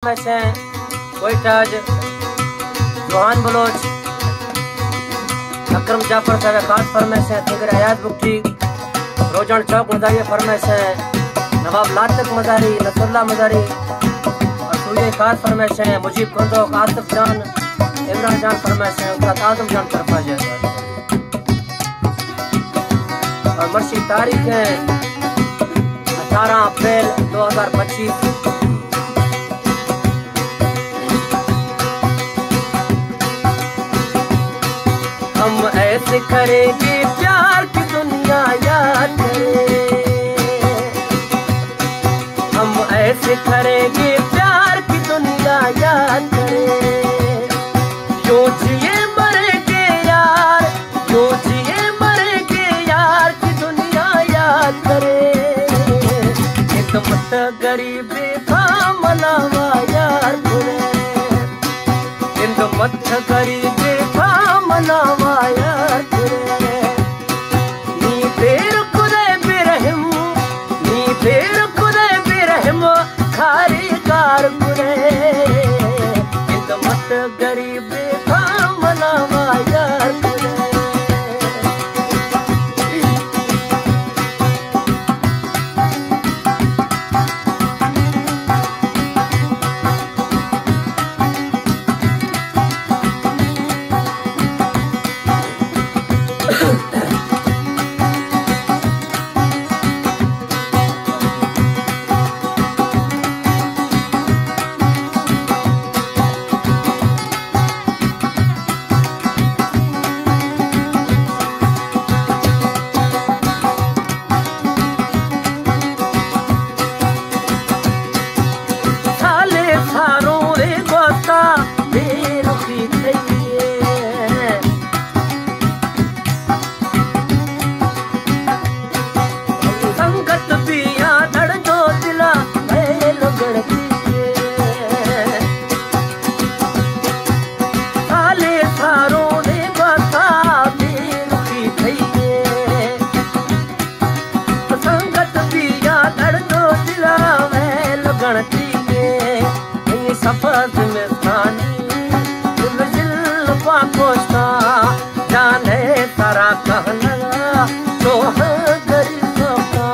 में से कोयटा जवान बलोच अकरम जाफर साहब खास फरमाइश है, फिगर हयात बुक्टी रोजान चौक मजारी फरमाइश है, नवाब लातक मजारी नसरुल्लाह मजारी और सूर्य खास फरमाइश है, मुजीब कंदो आसिफ जान इमरान जान फरमाइश है, उस्ताद आजम जान तरफा है और मर्शी तारीख है 18 अप्रैल 2025। हम ऐसे करेंगे प्यार की दुनिया याद करे, हम ऐसे करेंगे प्यार की दुनिया याद करे, यूं जिए मरेंगे यार, यूं जिए मरेंगे यार की दुनिया याद करे, एक मत गरीबी था मनावा यार बुरे, एक मत गरीबी था मनावा यार बुरे, नी पेर खुदे बिरहम, नी पेर खुदे बिरहम खारी कार बुरे, एक मत गरीबी था मनावा यार बुरे। सफर में स्थानी पाकोस्ता जाने तारा कहना तो गरी सपना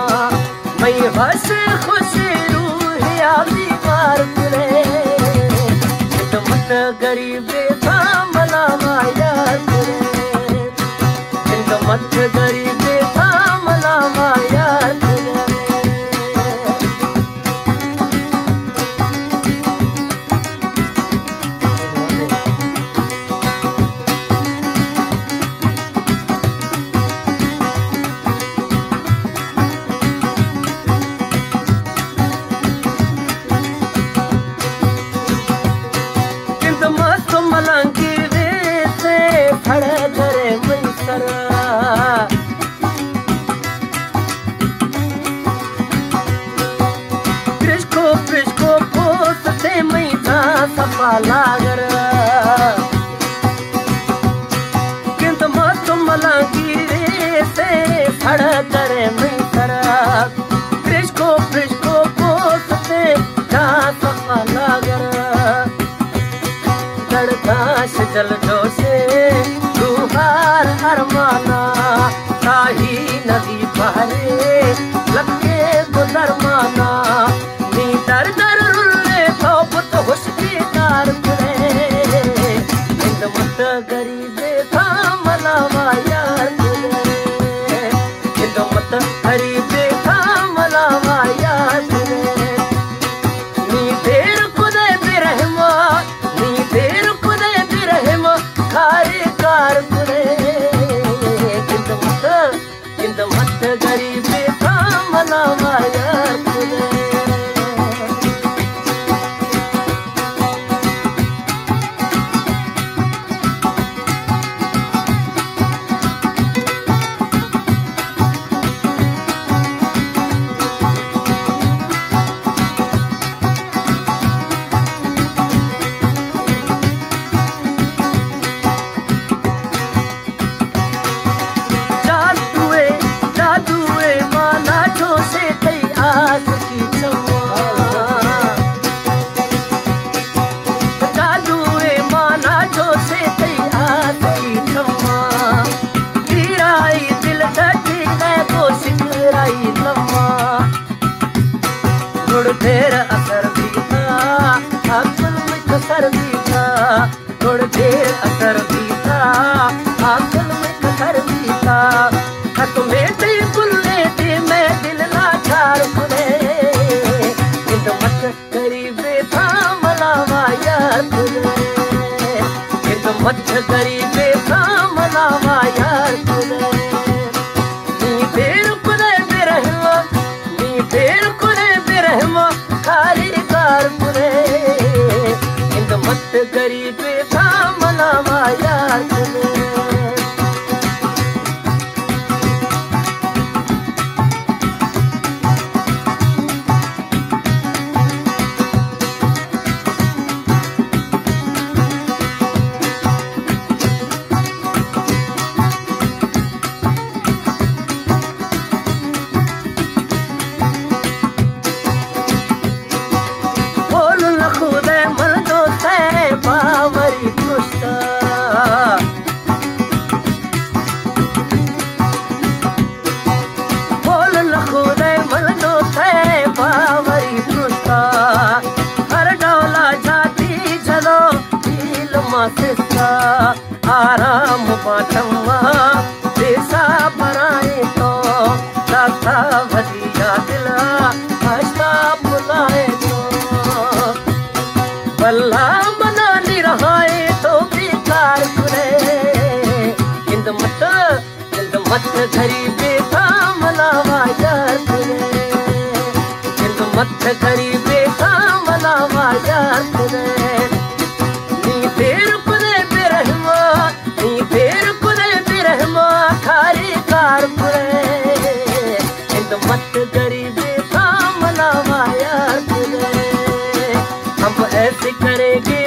मैं हंस खुशी रूह आली मार फिरे, मत गरीबे था मनावा यार फिरे, मत गरीबे था मनावा यार फिरे। मलंगी वे से खड़े करे मंसरा, प्रिस्को पोसते मैं था सफा लागर, किंतु मत मलंगी वे से खड़े करे मंसरा, प्रिस्को पोसते था सफा लागर, दाश जल जोशे दुहार अरमाना ताही नदी बहरे लगे गुदरमाना, नी दर दर रुले तो खुशकी दार फिरे, मत गरीबे था मनावा यार बुरे, मत गरीबे था मनावा यार बुरे, नी देर खुदे बिरहमा, नी देर खुदे बिरहमा मत गरीबे सामलावा यार कुदे नी फिर कुदे बिरहमा नी फिर कुदे बिरहमा खाली कार कुदे इंद मत गरीबे सामलावा यार कुदे आराम बाटम्मा देसा पराए तो दाता भजिया दिला आशा बुलाए तो बल्ला मना निरहाए तो बेकार कुरे इंद मत गरीबे सामलावा यार कुरे इंद मत गरीबे सामलावा यार कुरे नी तेर खाली कार कुरे इंद मत गरीबे सामलावा यार कुरे हम ऐसे करेंगे